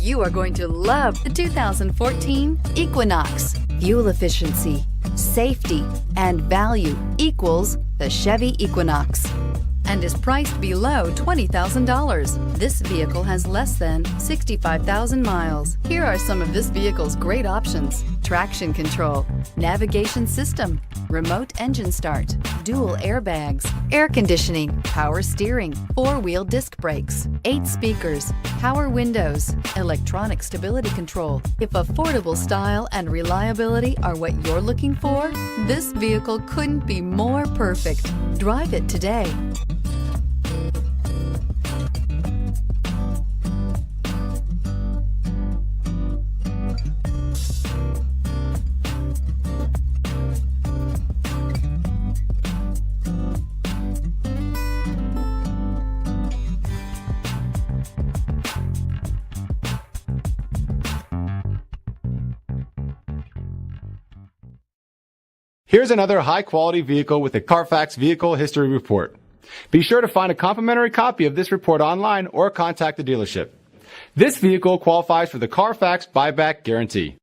You are going to love the 2014 Equinox. Fuel efficiency, safety, and value equals the Chevy Equinox and is priced below $20,000. This vehicle has less than 65,000 miles. Here are some of this vehicle's great options: traction control, navigation system, remote engine start, dual airbags, air conditioning, power steering, four-wheel disc brakes, 8 speakers, power windows, electronic stability control. If affordable style and reliability are what you're looking for, this vehicle couldn't be more perfect. Drive it today. Here's another high-quality vehicle with a Carfax Vehicle History Report. Be sure to find a complimentary copy of this report online or contact the dealership. This vehicle qualifies for the Carfax Buyback Guarantee.